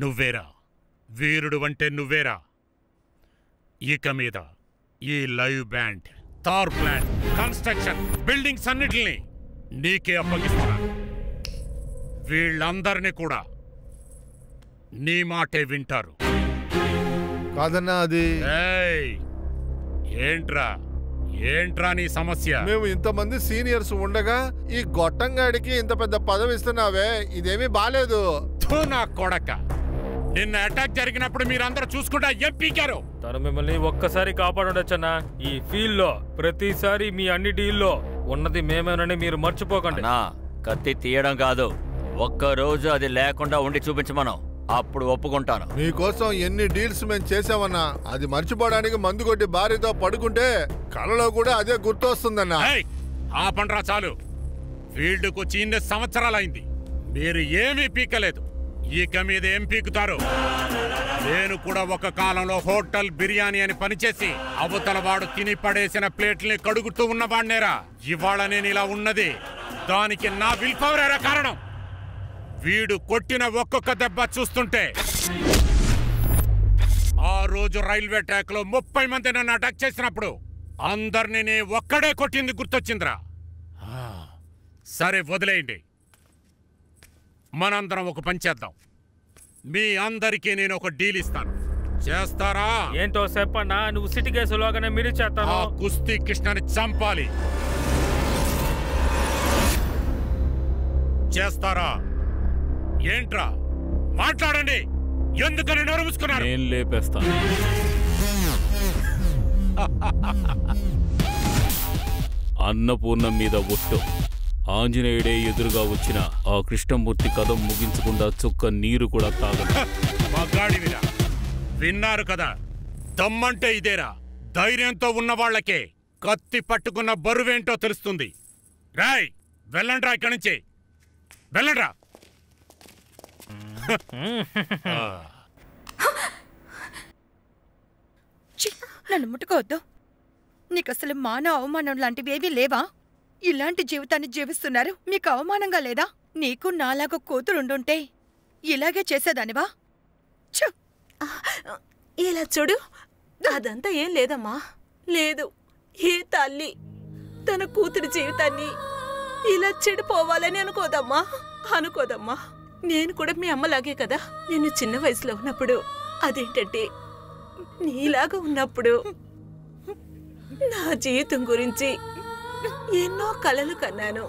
నువ్వేరా వీరుడు అంటే నువ్వేరా. ఇక మీద ఈ లైవ్ బ్యాండ్, తార్ ప్లాంట్, కన్స్ట్రక్షన్, బిల్డింగ్స్ అన్నిటిని నీకే అప్పగిస్తున్నాను. వీళ్ళందరినీ కూడా నీ మాటే వింటారు. కాదన్నా అది ఏంట్రా నీ సమస్య? మేము ఇంతమంది సీనియర్స్ ఉండగా ఈ గొట్టంగాడికి ఇంత పెద్ద పదవి ఇస్తున్నావే, ఇదేమీ బాలేదు. నా కొడక, నిన్న అటాక్ జరిగినప్పుడు మీరందరూ చూసుకుంటా ఏం పీకారు? తను మిమ్మల్ని ఒక్కసారి కాపాడుండొచ్చన్నా. ఈ ఫీల్డ్ లో ప్రతిసారి మీ అన్ని డీల్లో ఉన్నది మేమేనని మీరు మర్చిపోకండి. కత్తి తీయడం కాదు, ఒక్కరోజు అది లేకుండా ఉండి చూపించమను, అప్పుడు ఒప్పుకుంటాను. మీకోసం ఎన్ని డీల్స్ మేము చేసామన్నా, అది మర్చిపోవడానికి మందు కొట్టి భార్యతో పడుకుంటే కళలో కూడా అదే గుర్తొస్తుందన్నా. ఆపండ్రా చాలు. ఫీల్డ్కు చిన్న సంవత్సరాలైంది, మీరు ఏమీ పీకలేదు. ఇక మీద ఏం పీకుతారు? నేను కూడా ఒక కాలంలో హోటల్ బిర్యానీ అని పనిచేసి అవతల వాడు తిని పడేసిన ప్లేట్లని కడుగుతూ ఉన్నవాడినేరా. ఇవాళ నేను ఇలా ఉన్నది దానికి నా విల్ పవరేరా కారణం. వీడు కొట్టిన ఒక్కొక్క దెబ్బ చూస్తుంటే ఆ రోజు రైల్వే ట్రాక్ లో 30 మంది నన్ను అటాక్ చేసినప్పుడు అందరినీ నే ఒక్కడే కొట్టింది గుర్తొచ్చిందిరా. సరే వదిలేయండి, మనందరం ఒక పని చేద్దాం. మీ అందరికీ నేను ఒక డీల్ ఇస్తాను, చేస్తారా? ఏంటో చెప్పన్నా. నువ్వు సిటీ కేసులోగానే మీరు చేస్తాను. కుస్తీ కృష్ణని చంపాలి, చేస్తారా? ఏంట్రా మాట్లాడండి, ఎందుకని నోరు మూసుకున్నారు? నేను లేపేస్తాను. అన్నపూర్ణం మీద ఒట్టు. ఆంజనేయుడే ఎదురుగా వచ్చిన ఆ కృష్ణమూర్తి కథ ముగించకుండా చుక్క నీరు కూడా తాగదు. మగాడివిరా, విన్నారు కదా, దమ్మంటే ఇదేరా. ధైర్యంతో ఉన్న వాళ్లకే కత్తి పట్టుకున్న బరువేంటో తెలుస్తుంది. రాయ్ వెళ్ళండ్రా, ఇక్కడి నుంచి వెళ్ళండ్రా. నన్ను ముట్టుకోవద్దు. నీకసలు మాన అవమానం లాంటివి ఏవీ లేవా? ఇలాంటి జీవితాన్ని జీవిస్తున్నారు, మీకు అవమానంగా లేదా? నీకు నాలాగా కూతురుండుంటే ఇలాగే చేసేదానివా? ఇలా చూడు, అదంతా ఏం లేదమ్మా. లేదు, ఏ తల్లి తన కూతురి జీవితాన్ని ఇలా చెడిపోవాలని అనుకోదమ్మా. నేను కూడా మీ అమ్మలాగే కదా. నేను చిన్న వయసులో ఉన్నప్పుడు, అదేంటంటే నీలాగా ఉన్నప్పుడు నా జీవితం గురించి ఎన్నో కలలు కన్నాను.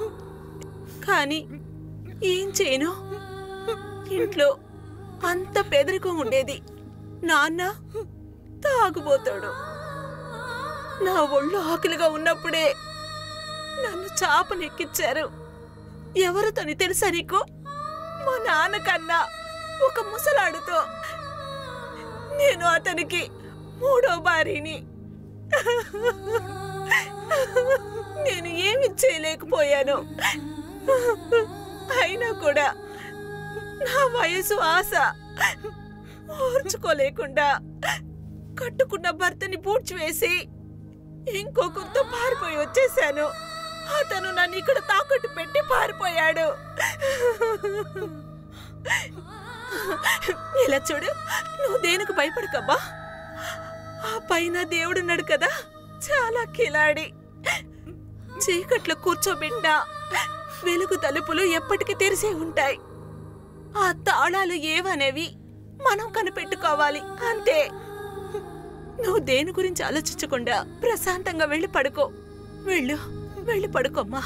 కానీ ఏం చేయను, ఇంట్లో అంత పేదరికం ఉండేది. నాన్న తాగుబోతాడు. నా ఒళ్ళు ఆకలిగా ఉన్నప్పుడే నన్ను చాపనెక్కించారు. ఎవరు తని తెలుసా నీకు? మా నాన్న కన్నా ఒక ముసలాడుతో నేను అతనికి 3వ భార్యని. నేను ఏమి చేయలేకపోయాను. అయినా కూడా నా వయసు ఆశ ఓర్చుకోలేకుండా కట్టుకున్న భర్తని పూడ్చివేసి ఇంకొకరితో పారిపోయి వచ్చేశాను. అతను నన్ను ఇక్కడ తాకట్టు పెట్టి పారిపోయాడు. ఇలా చూడు, నువ్వు దేనికి భయపడకబ్బా. ఆ పైన దేవుడున్నాడు కదా, చాలా కిలాడి. చీకట్లో కూర్చోబెట్టినా వెలుగు తలుపులు ఎప్పటికీ తెరిసే ఉంటాయి. ఆ తాళాలు ఏవనేవి మనం కనిపెట్టుకోవాలి, అంతే. నువ్వు దేని గురించి ఆలోచించకుండా ప్రశాంతంగా వెళ్ళి పడుకో. వెళ్ళి పడుకోమ్మా.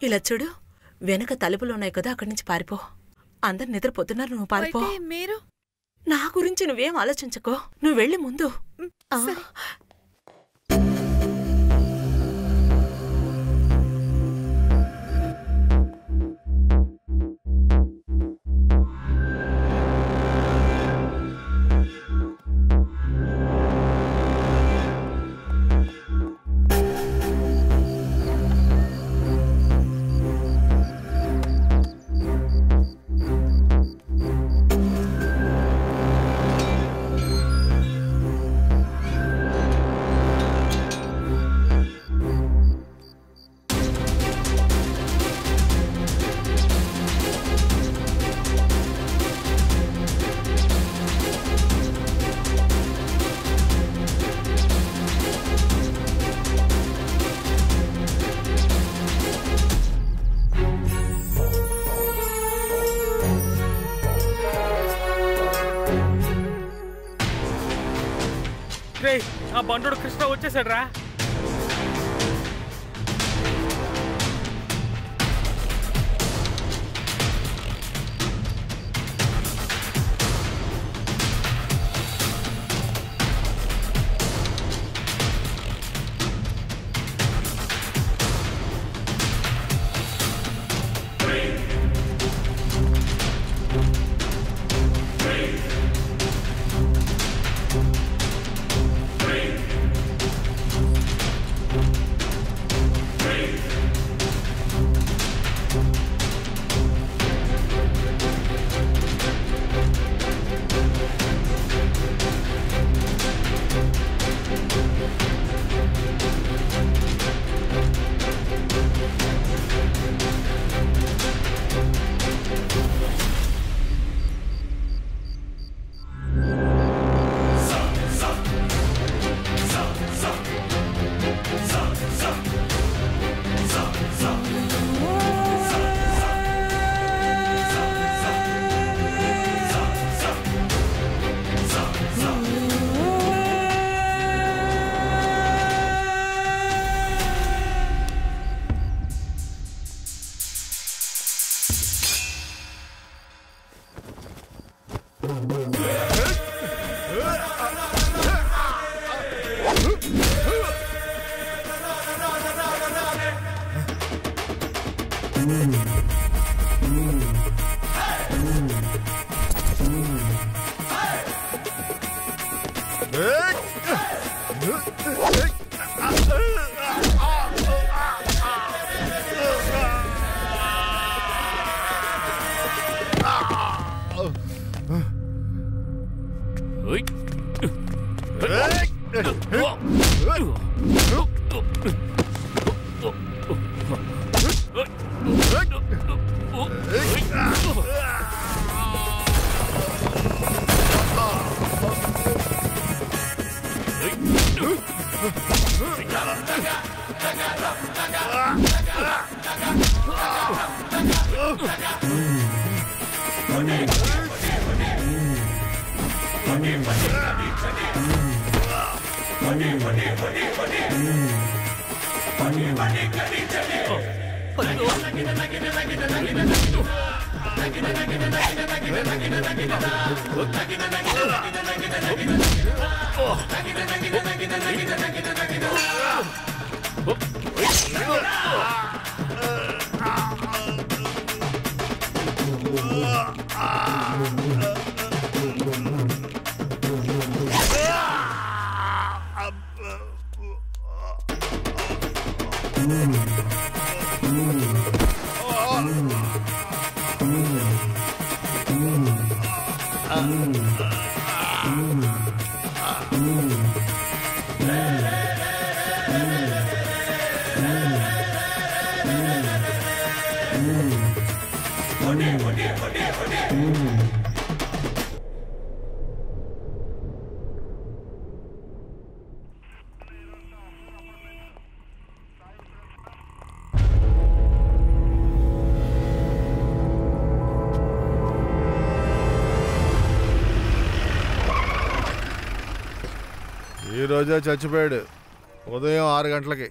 ఇలా చూడు, వెనక తలుపులున్నాయి కదా, అక్కడి నుంచి పారిపో. అందరు నిద్రపోతున్నారు, నువ్వు పారిపో. మీరు నా గురించి నువ్వేం ఆలోచించకో, నువ్వు వెళ్ళి ముందు. ఆ బండోడు కృష్ణ వచ్చేసాడు రా. ఈ రోజే చచ్చిపోయాడు ఉదయం 6 గంటలకి.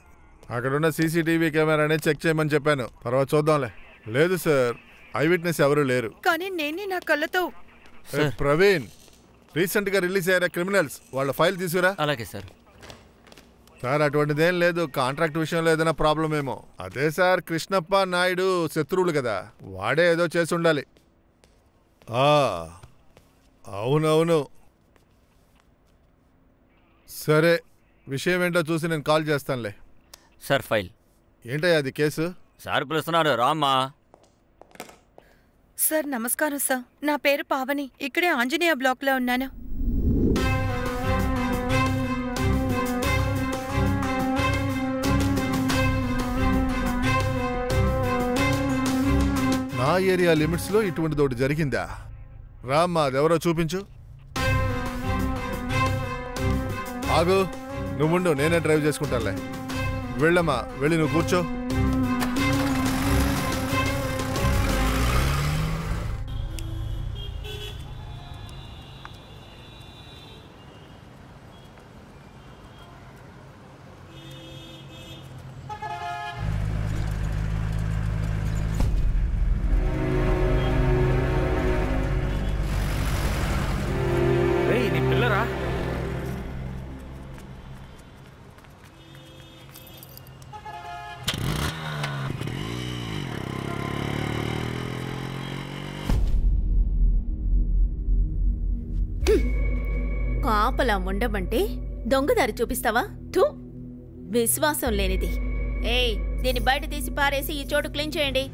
అక్కడున్న సీసీటీవీ కెమెరాని చెక్ చేయమని చెప్పాను, తర్వాత చూద్దాంలే. లేదు సార్, ఐ విట్నెస్ ఎవరు లేరు. కానీ నేనే నా కళ్ళతో. ప్రవీణ్, రీసెంట్ గా రిలీజ్ అయ్యారు క్రిమినల్స్, వాళ్ళ ఫైల్ తీసుకురా. అలాగే సార్. సార్ అటువంటిదేం లేదు, కాంట్రాక్ట్ విషయంలో ఏదైనా ప్రాబ్లం ఏమో. అదే సార్, కృష్ణప్ప నాయుడు శత్రువులు కదా, వాడే ఏదో చేసి ఉండాలి. అవునవును. సరే, విషయం ఏంటో చూసి నేను కాల్ చేస్తానులే. Sir file. ఏంటయ్యా అది కేసు? సార్ పిలుస్తున్నారు, రామ్మా. సార్ నమస్కారం సార్, నా పేరు పావని, ఇక్కడే ఆంజనేయ బ్లాక్లో ఉన్నాను. నా ఏరియా లిమిట్స్లో ఇటువంటి తోటి జరిగిందా? రామ్మా, అదెవరో చూపించు. ఆగు, నువ్వుండు, నేనే డ్రైవ్ చేసుకుంటానులే. వెళ్ళమ్మా, వెళ్ళి నువ్వు కూర్చో. కాపలా ఉండమంటే దొంగదారి చూపిస్తావా? థూ, విశ్వాసం లేనిది. ఏయ్, దీన్ని బయట తీసి పారేసి ఈ చోటు క్లీన్ చేయండి.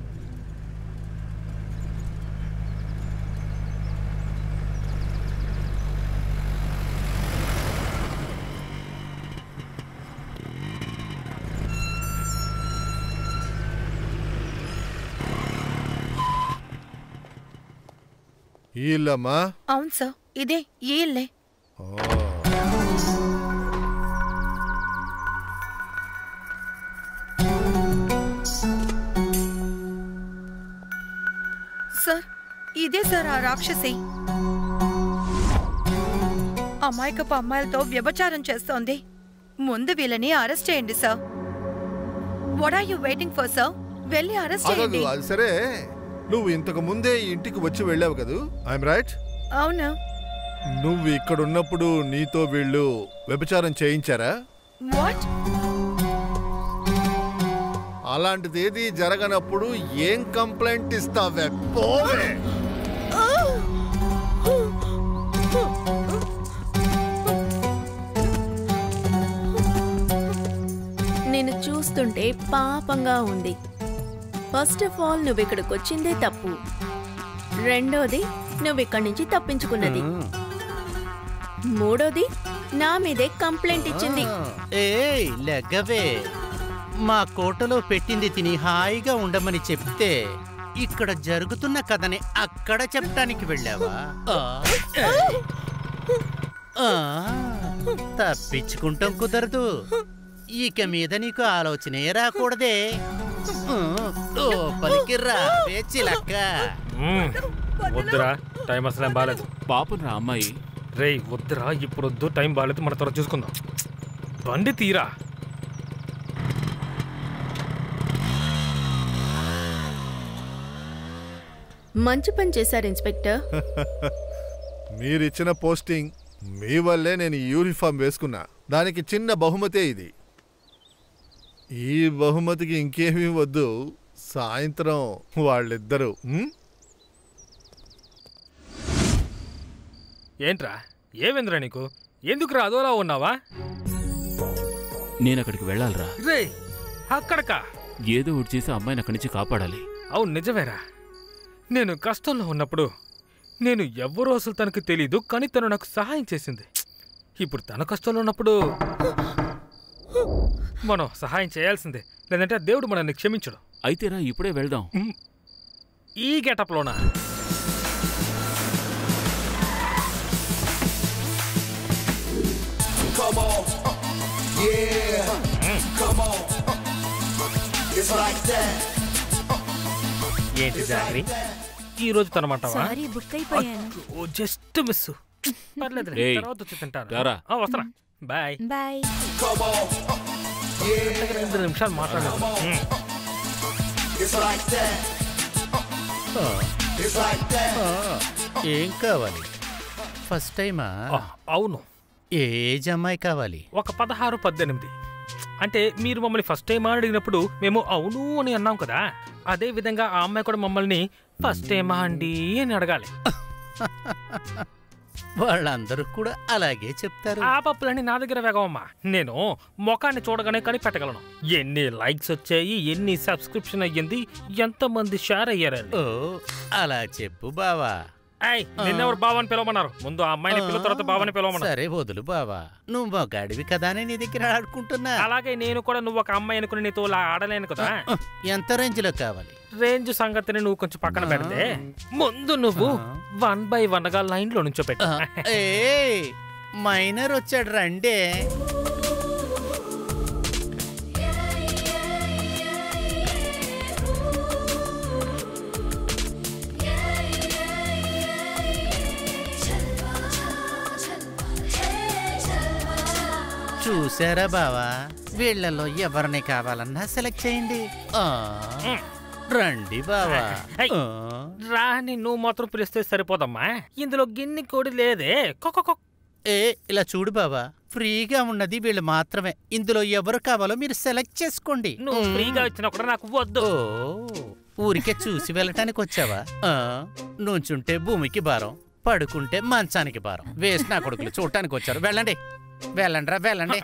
ఈ ఇల్లమ్మా? అవును సార్, ఇదే ఈ ఇల్లే. సార్, ఇదే సార్ ఆ రాక్షసి. అమాయకపు అమ్మాయిలతో వ్యభిచారం చేస్తోంది. ముందు వీళ్ళని అరెస్ట్ చేయండి sir. What are you waiting for sir? వెళ్ళి అరెస్ట్ చేయండి. అది సరే, నువ్వు ఇంతకు ముందే ఈ ఇంటికి వచ్చి వెళ్ళావు కదూ? I'm right? అవునా? నువ్వు ఇక్కడ ఉన్నప్పుడు నీతో వీళ్ళు వ్యభిచారం చేయించారా? వాట్? అలాంటిదేది జరగనప్పుడు ఏం కంప్లైంట్ ఇస్తావే? పోవే. నేను చూస్తుంటే పాపంగా ఉంది. ఫస్ట్ ఆఫ్ ఆల్, నువ్వు ఇక్కడికి వచ్చిందే తప్పు. రెండోది, నువ్వు ఇక్కడి నుంచి తప్పించుకున్నది. మూడోది, నా మీదే కంప్లైంట్ ఇచ్చింది. ఏయ్ లెగ్గవే, మా కోటలో పెట్టింది తిని హాయిగా ఉండమని చెప్తే ఇక్కడ జరుగుతున్న కథని అక్కడ చెప్పడానికి వెళ్ళావా? తప్పించుకుంటాం కుదరదు. ఇక మీద నీకు ఆలోచనే రాకూడదే. లోపలికి రావే చిలక్క. వద్దురా, టైం అసలేం బాలేదు. పాపం రా అమ్మాయి. రేయ్ వద్దురా, ఇప్పుడు వద్దు, టైం బాలేదు, మన త్వర చూసుకుందాం. బండి తీరా. మంచి పని చేశారు ఇన్స్పెక్టర్. మీరిచ్చిన పోస్టింగ్ మీ వల్లే నేను యూనిఫామ్ వేసుకున్నా. దానికి చిన్న బహుమతే ఇది. ఈ బహుమతికి ఇంకేమీ వద్దు. సాయంత్రం వాళ్ళిద్దరూ ఏంట్రా, ఏమైందిరా నీకు? ఎందుకురా అదోలా ఉన్నావా? నేను అక్కడికి వెళ్ళాలిరా. రే అక్కడకా? ఏదో ఒకటి చేసి అమ్మాయిని అక్కడి నుంచి కాపాడాలి. అవును నిజమేరా. నేను కష్టంలో ఉన్నప్పుడు నేను ఎవ్వరూ అసలు తనకు తెలీదు, కానీ తను నాకు సహాయం చేసింది. ఇప్పుడు తన కష్టంలో ఉన్నప్పుడు మనం సహాయం చేయాల్సిందే, లేదంటే దేవుడు మనల్ని క్షమించడు. అయితేరా ఇప్పుడే వెళ్దాం. ఈ గెటప్లోనా? ఏంటి జాగ్రీ, ఈ రోజు తనమంటావా? Just miss. పర్లేదు, తర్వాత వచ్చి తింటాను. వస్తున్నా, బాయ్ బాయ్. 2 నిమిషాలు మాట్లాడాలి. ఏం కావాలి? ఫస్ట్ టైమా? అవును. ఏజ్ అమ్మాయి కావాలి? ఒక 16-18. అంటే మీరు మమ్మల్ని ఫస్ట్ టైం అడిగినప్పుడు మేము అవును అని అన్నాం కదా, అదే విధంగా ఆ అమ్మాయి కూడా మమ్మల్ని ఫస్ట్ టైమా అండి అని అడగాలి. వాళ్ళందరూ కూడా అలాగే చెప్తారు. ఆ పప్పులన్నీ నా దగ్గర వేగవమ్మా. నేను ముఖాన్ని చూడగానే కనిపెట్టగలను. ఎన్ని లైక్స్ వచ్చాయి, ఎన్ని సబ్స్క్రిప్షన్ అయ్యింది, ఎంతమంది షేర్ అయ్యారు. ఓ అలా చెప్పు బావా. నిన్నెవరు బావని పిలవమన్నారు? ముందు ఆ అమ్మాయిని పిలువ, తర్వాత బావని పిలవమన్నారు. సరే వదులు బావా, నువ్వు మొగాడివి కదా అని నీ దగ్గర ఆడుకుంటున్నా. అలాగే నేను కూడా నువ్వు ఒక అమ్మాయి అనుకుని నీతో ఆడలేను కదా. ఎంత రేంజ్ లో కావాలి? రేంజ్ సంగతిని నువ్వు కొంచెం పక్కన పెడితే ముందు నువ్వు 1 by 1 గా లైన్ లో నుంచో పెట్టు. మైనర్ వచ్చాడు రండే. చూసారా బావా, వీళ్ళలో ఎవరిని కావాలన్నా సెలెక్ట్ చేయండి. రండి బావా. రాని నువ్వు మాత్రం పిలిస్తే సరిపోదమ్మా, ఇందులో గిన్నె కోడి లేదే. ఇలా చూడు బావా, ఫ్రీగా ఉన్నది వీళ్ళు మాత్రమే. ఇందులో ఎవరు కావాలో మీరు సెలెక్ట్ చేసుకోండి. నువ్వు ఫ్రీగా ఇచ్చినా కూడా నాకు వద్దు. ఊరికే చూసి వెళ్ళటానికి వచ్చావా? నుంచుంటే భూమికి భారం, పడుకుంటే మంచానికి భారం. వేస్ట్ నా కొడుకులు చూడటానికి వచ్చారు. వెళ్ళండి వెళ్ళండి రా వెళ్ళండి.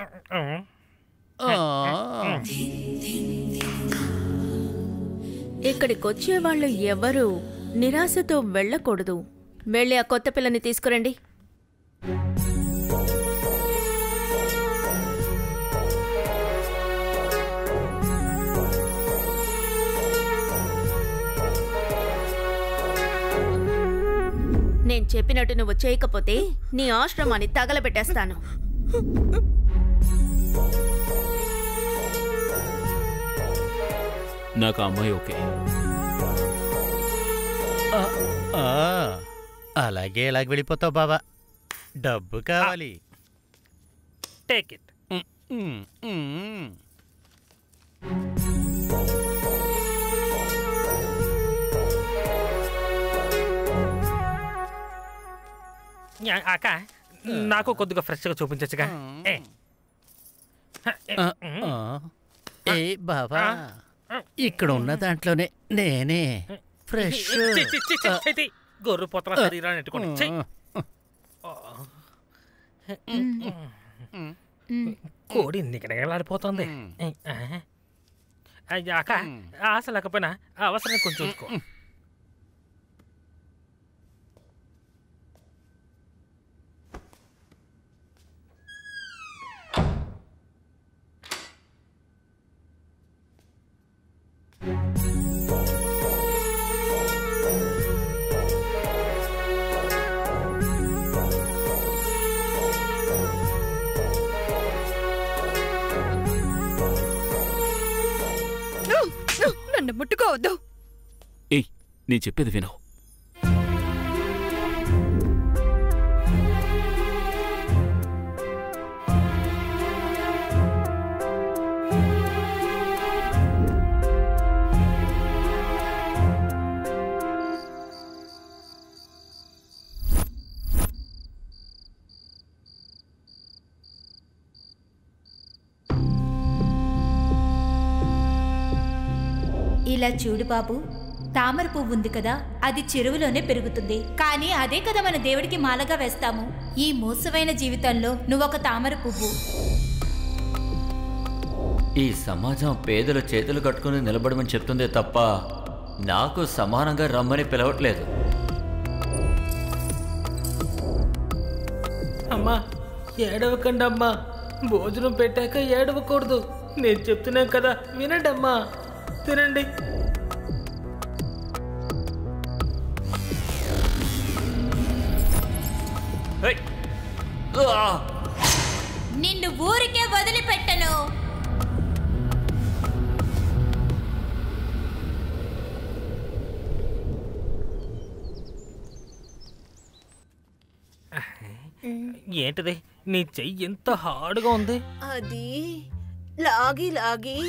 ఇక్కడికి వచ్చేవాళ్ళు ఎవరు నిరాశతో వెళ్ళకూడదు. వెళ్ళి ఆ కొత్త పిల్లని తీసుకురండి. నేను చెప్పినట్టు నువ్వు చేయకపోతే నీ ఆశ్రమాన్ని తగలబెట్టేస్తాను. నాకు ఆ అమ్మాయి ఓకే. అలాగే ఎలాగ వెళ్ళిపోతావు బాబా? డబ్బు కావాలి. Take it. అక్క నాకు కొద్దిగా ఫ్రెష్గా చూపించచ్చుగా. ఏ బాబా, ఇక్కడ ఉన్న దాంట్లోనే నేనే ఫ్రెష్. గొర్రె పోతల శరీరాన్ని ఎట్టుకోండి. కోడి నిగడగలాడిపోతుంది. అక్క ఆశ లేకపోయినా అవసరం కొంచెం చూసుకో. నన్ను ముట్టుకోవద్దు. ఏయ్, నేను చెప్పేది వినవు. ఇలా చూడు బాబు, తామర పువ్వు ఉంది కదా, అది చెరువులోనే పెరుగుతుంది. కానీ అదే కదా మన దేవుడికి మాలగా వేస్తాము. ఈ మోసమైన జీవితంలో నువ్వొక తామర పువ్వు. ఈ సమాజం పేదల చేతులు కట్టుకుని నిలబడమని చెప్తుందే తప్ప నాకు సమానంగా రమ్మని పిలవట్లేదు. అమ్మా ఏడవకండి అమ్మా. భోజనం పెట్టాక ఏడవకూడదు. నేను చెప్తున్నాను కదా, వినండి అమ్మా. తినండి. నిన్ను ఊరికే వదిలిపెట్టను. ఏంటిది? నీ చెయ్యి ఎంత హార్డ్గా ఉంది. అది లాగి లాగి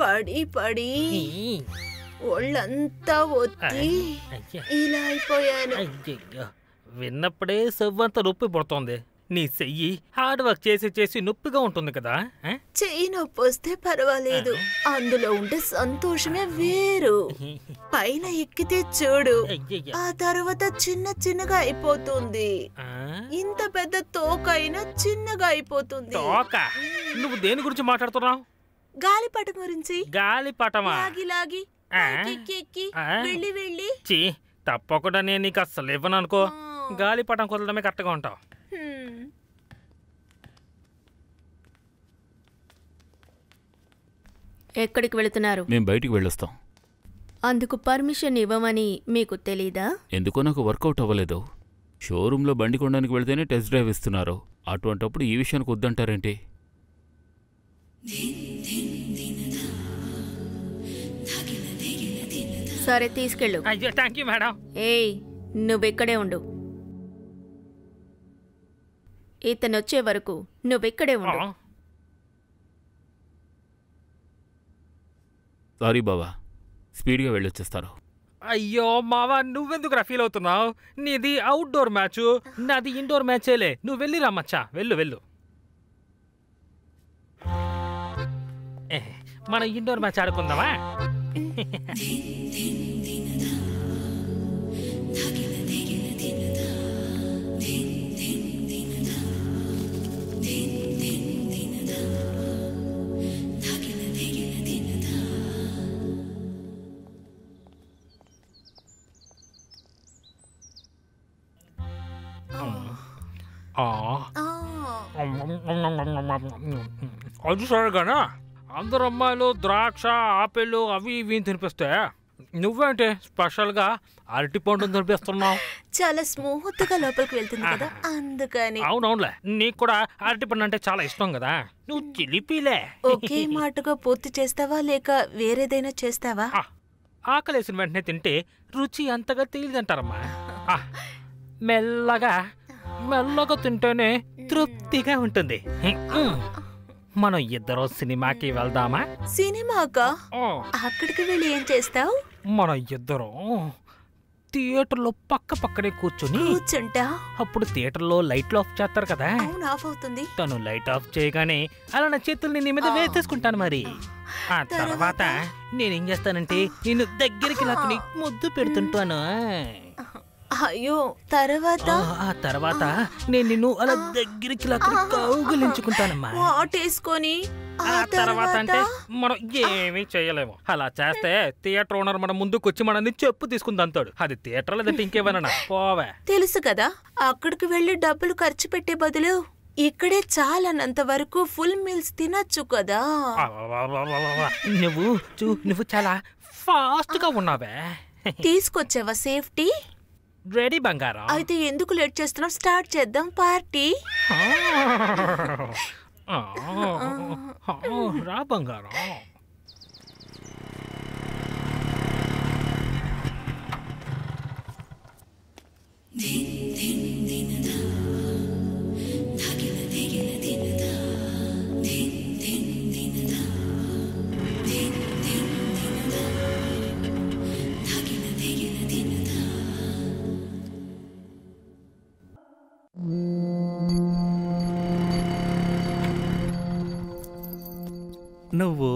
పడి పడి ఒళ్ళంతా ఒత్తి ఇలా అయిపోయాను. అయ్యయ్యో, విన్నప్పుడే సెవ్వంతా నొప్పి పడుతోంది. నీ చెయ్యి హార్డ్ వర్క్ చేసి చేసి నొప్పిగా ఉంటుంది కదా. చెయ్యి నొప్పి వస్తే పర్వాలేదు, అందులో ఉంటే సంతోషమే వేరు. పైన ఎక్కితే చూడు, ఆ తర్వాత చిన్న చిన్నగా అయిపోతుంది. ఇంత పెద్ద తోకైనా చిన్నగా అయిపోతుంది. తోక? నువ్వు దేని గురించి మాట్లాడుతున్నావు? గాలిపటం గురించి. గాలిపటమా? లాగి లాగి ఎక్కి వెళ్ళి వెళ్ళి. చీ, తప్పకుండా నేను నీకు అస్సలు ఇవ్వను అనుకో. గాలిపటం కుదరడమే కరెక్ట్గా ఉంటావు. ఎక్కడికి వెళుతున్నారు? మేము బయటికి వెళ్ళొస్తాం. అందుకు పర్మిషన్ ఇవ్వమని మీకు తెలీదా? ఎందుకో నాకు వర్కౌట్ అవ్వలేదు. షోరూంలో బండి కొనడానికి వెళితేనే టెస్ట్ డ్రైవ్ ఇస్తున్నారు. అటువంటప్పుడు ఈ విషయానికి వద్దంటారేంటి? సరే తీసుకెళ్ళు. అయ్యో థ్యాంక్ యూ మేడం. ఏయ్, నువ్వెక్కడే ఉండు. ఇతను వచ్చే వరకు నువ్వెక్కడే ఉండు. సారీ బావా, స్పీడ్గా వెళ్ళొచ్చేస్తారు. అయ్యో మావా, నువ్వెందుకు ఫీల్ అవుతున్నావు? నీది అవుట్డోర్ మ్యాచ్, నాది ఇండోర్ మ్యాచేలే. నువ్వు వెళ్ళి రమ్మచ్చా, వెళ్ళు వెళ్ళు. మనం ఇండోర్ మ్యాచ్ ఆడుకుందామా? అది సరేగానా అందరు అమ్మాయిలు ద్రాక్ష ఆపిల్ అవి ఇవి తినిపిస్తే నువ్వేంటి స్పెషల్గా అరటి పండు తినిపిస్తున్నావు? చాలా స్మూత్ గా లోపలికి వెళ్తుంది కదా అందుకని. అవునవునులే, నీకు కూడా అరటి పండు అంటే చాలా ఇష్టం కదా, నువ్వు చిలిపిలే. ఒకే మాటగా పూర్తి చేస్తావా లేక వేరేదైనా చేస్తావా? ఆకలేసిన వెంటనే తింటే రుచి అంతగా తెలియదంటారమ్మా. మెల్లగా మెల్లగా తింటేనే తృప్తిగా ఉంటుంది. మనం ఇద్దరం సినిమాకి వెళ్దామా? సినిమాకా? అక్కడికి వెళ్ళి ఏం చేస్తావు? మనం ఇద్దరం థియేటర్లో పక్క పక్కనే కూర్చుంటా. అప్పుడు థియేటర్లో లైట్లు ఆఫ్ చేస్తారు కదా, ఆఫ్ అవుతుంది. తను లైట్ ఆఫ్ చేయగానే అలా నా చేతుల్ని నీ మీద వేసేసుకుంటాను. మరి ఆ తర్వాత నేనేం చేస్తానంటే నిన్ను దగ్గరికి లాక్కుని ముద్దు పెడుతుంటాను. అయ్యో, తర్వాత? ఆ తర్వాత నేను నిన్ను అలా దగ్గరికి లాక్కుని కౌగిలించుకుంటానమ్మా. వాటేసుకొని ఆ తర్వాత అంటే మనం ఏమీ చేయలేము. అలా చేస్తే థియేటర్ ఓనర్ మన ముందుకు వచ్చి మనల్ని చెప్పు తీసుకుని తంతాడు. అది థియేటర్ లేదంటే ఇంకేమైనా పోవే. తెలుసు కదా, అక్కడికి వెళ్ళి డబ్బులు ఖర్చు పెట్టే బదులు ఇక్కడే చాలన్నంత వరకు ఫుల్ మీల్స్ తినొచ్చు కదా. నువ్వు చాలా ఫాస్ట్ గా ఉన్నావే. తీసుకొచ్చావా సేఫ్టీ? రెడీ బంగారం. అయితే ఎందుకు లేట్ చేస్తున్నావు? స్టార్ట్ చేద్దాం పార్టీ. రా బంగారం. నువ్వు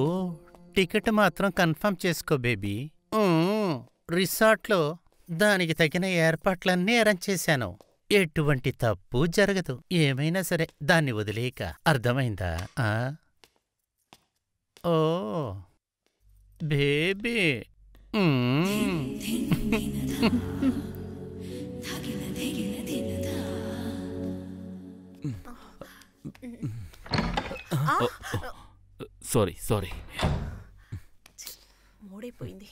టికెట్ మాత్రం కన్ఫర్మ్ చేసుకో బేబీ. రిసార్ట్లో దానికి తగిన ఏర్పాట్లన్నీ అరేంజ్ చేశాను. ఎటువంటి తప్పు జరగదు. ఏమైనా సరే దాన్ని వదిలేక, అర్థమైందా? ఓ బేబీ. సారీ మూడైపోయింది.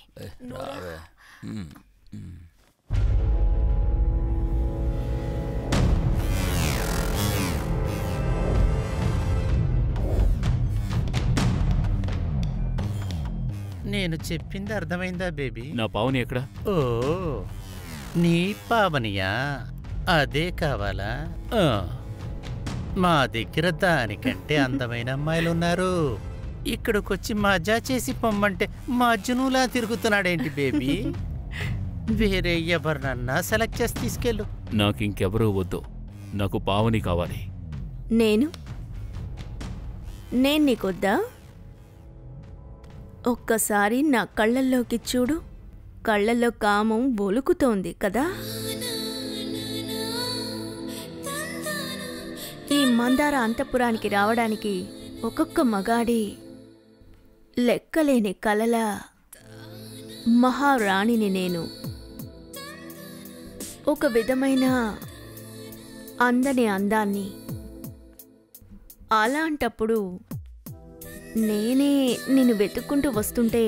నేను చెప్పింది అర్థమైందా బేబీ? నా పావని ఎక్కడ? ఓ నీ పావనియా? అదే కావాలా? మా దగ్గర దానికంటే అందమైన అమ్మాయిలున్నారు. ఇక్కడికొచ్చి మజా చేసి పొమ్మంటే మజ్నులా తిరుగుతున్నాడేంటి బేబీ? వేరే ఎవరినన్నా సెలెక్ట్ చేసి తీసుకెళ్ళు. నాకు ఇంకెవరూ వద్దు, నాకు పావని కావాలి. నేను నీకొద్దా? ఒక్కసారి నా కళ్ళల్లోకి చూడు. కళ్ళల్లో కామం ఒలుకుతోంది కదా. ఈ మందార అంతఃపురానికి రావడానికి ఒక్కొక్క మగాడి లెక్కలేని కలల మహారాణిని నేను. ఒక విధమైన అందని అందాన్ని. అలాంటప్పుడు నేనే నిన్ను వెతుక్కుంటూ వస్తుంటే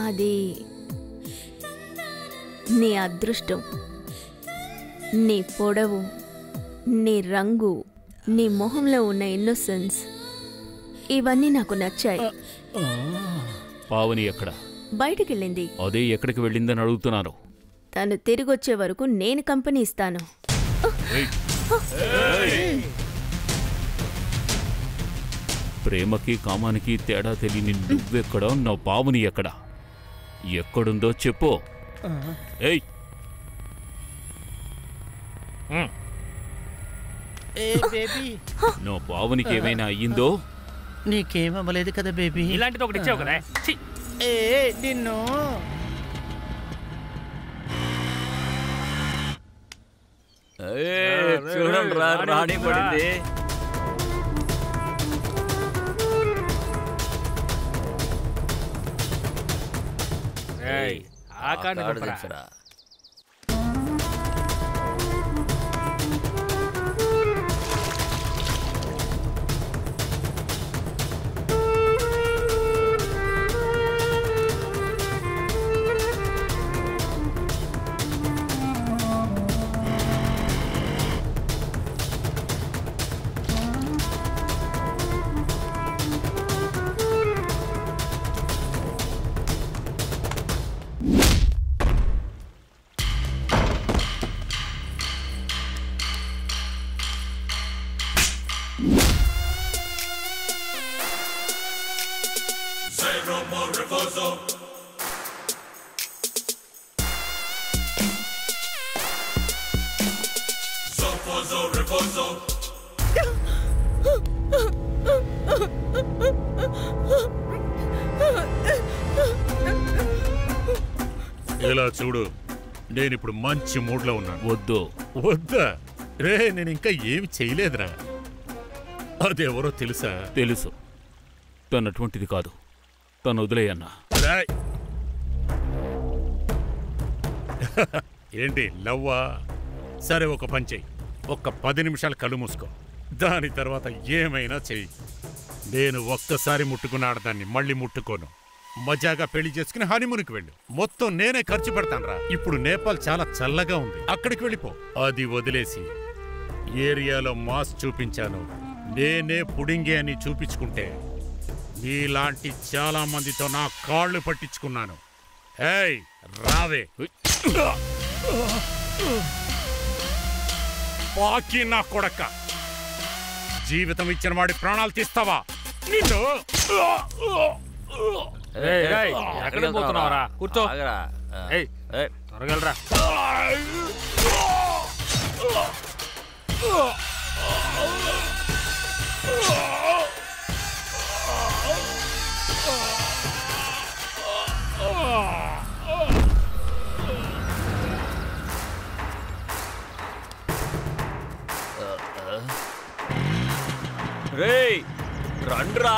అది నీ అదృష్టం. నీ పొడవు, నీ రంగు, నీ మొహంలో ఉన్న ఇన్నోసెన్స్, ఇవన్నీ నాకు నచ్చాయి. పావని ఎక్కడ? బయటికెళ్ళింది. అదే ఎక్కడికి వెళ్ళిందని అడుగుతున్నాను. తను తిరిగొచ్చే వరకు నేను కంపెనీ ఇస్తాను. ప్రేమకి కామానికి తేడా తెలియని నువ్వెక్కడ, నా పావని ఎక్కడ? ఎక్కడుందో చెప్పు. ఏయ్, నా పావనికి ఏమైనా అయ్యిందో? నీకేమవ్వలేదు కదా బేబీ? ఇలాంటిది ఒకటి ఇచ్చావు కదా. నిన్ను చూడండి రా, రాణి పడింది. ఇలా చూడు, నేనిప్పుడు మంచి మూడ్లో ఉన్నాను. వద్దు. వద్దా? రే, నేను ఇంకా ఏమి చేయలేదురా. అదెవరో తెలుసా? తెలుసు. తను అటువంటిది కాదు. తను వదిలేయన్నా. ఏంటి లవ్వా? సరే, ఒక పని చెయ్యి. ఒక్క 10 నిమిషాలు కళ్ళు మూసుకో. దాని తర్వాత ఏమైనా చెయ్యి. నేను ఒక్కసారి ముట్టుకున్న ఆడదాన్ని మళ్ళీ ముట్టుకోను. మజాగా పెళ్లి చేసుకుని హనీమూన్కి వెళ్ళు. మొత్తం నేనే ఖర్చు పెడతానురా. ఇప్పుడు నేపాల్ చాలా చల్లగా ఉంది, అక్కడికి వెళ్ళిపో. అది వదిలేసి ఏరియాలో మాస్ చూపించాను, నేనే పుడింగే అని చూపించుకుంటే నీలాంటి చాలా మందితో నా కాళ్ళు పట్టించుకున్నాను. ఏయ్ రావే. పాకి నా కొడక, జీవితం ఇచ్చిన వాడి ప్రాణాలు తీస్తావా? నిన్ను ఎక్కడ పోతున్నావురా? కూర్చో. త్వరగలరా. రేయ్ రండ్రా.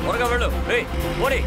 త్వరగా వెళ్ళు. ఓడి.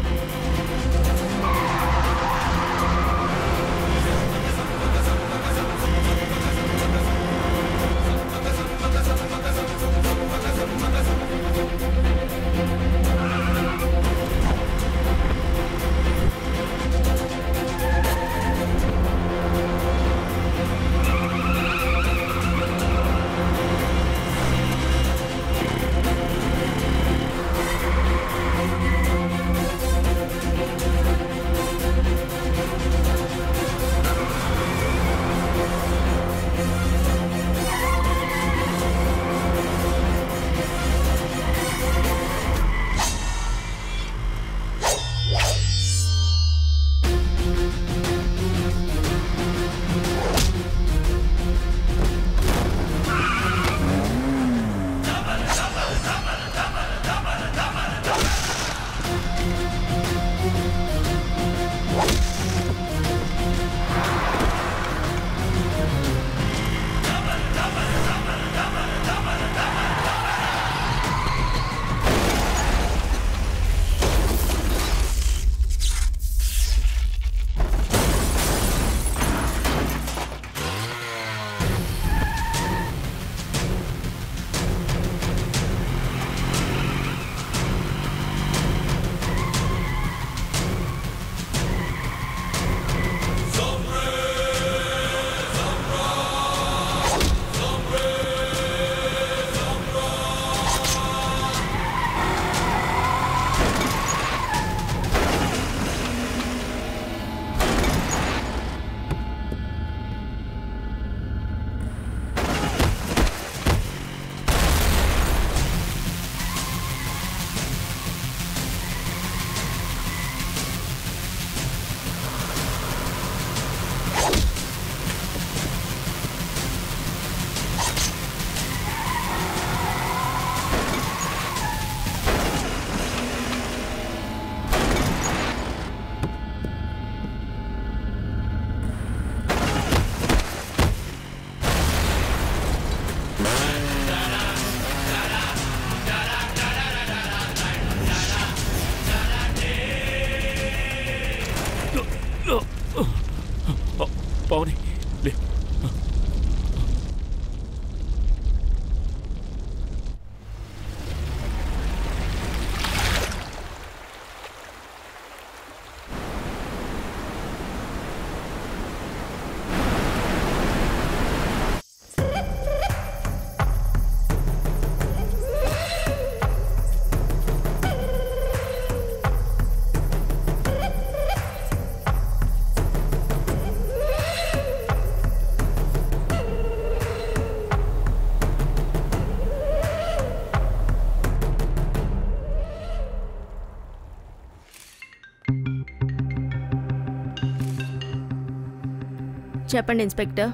చెప్పండి ఇన్స్పెక్టర్,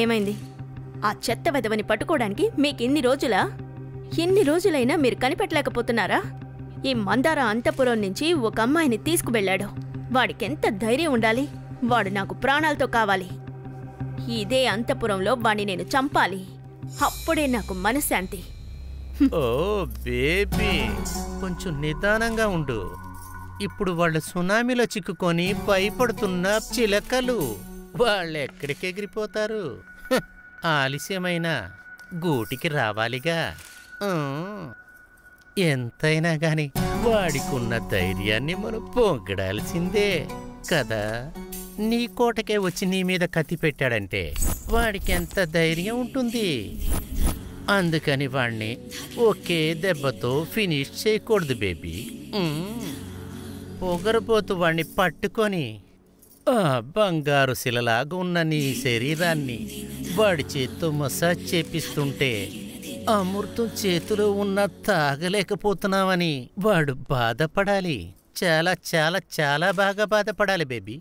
ఏమైంది? ఆ చెత్త వెధవని పట్టుకోవడానికి మీకు ఇన్ని రోజులైనా మీరు కనిపెట్టలేకపోతున్నారా? ఈ మందార అంతపురం నుంచి ఒక అమ్మాయిని తీసుకువెళ్ళాడు. వాడికెంత ధైర్యం ఉండాలి? వాడు నాకు ప్రాణాలతో కావాలి. ఇదే అంతపురంలో వాణ్ణి నేను చంపాలి. అప్పుడే నాకు మనశ్శాంతి. ఓ బేబీ, కొంచెం నిదానంగా ఉండు. ఇప్పుడు వాళ్ళు సునామీలో చిక్కుకొని భయపడుతున్న చిలకలు. వాళ్ళెక్కడికి ఎగిరిపోతారు? ఆలస్యమైనా గూటికి రావాలిగా. ఎంతైనా గాని వాడికున్న ధైర్యాన్ని మనం పొంగడాల్సిందే కదా. నీ కోటకే వచ్చి నీ మీద కత్తి పెట్టాడంటే వాడికి ఎంత ధైర్యం ఉంటుంది. అందుకని వాణ్ణి ఒకే దెబ్బతో ఫినిష్ చేయకూడదు బేబీ. పొగరబోతు వాణ్ణి పట్టుకొని ఆ బంగారు శిలలాగా ఉన్న నీ శరీరాన్ని వాడి చేత్తో మసాజ్ చేపిస్తుంటే అమృతం చేతిలో ఉన్న తాగలేకపోతున్నావని వాడు బాధపడాలి. చాలా చాలా చాలా బాగా బాధపడాలి బేబీ.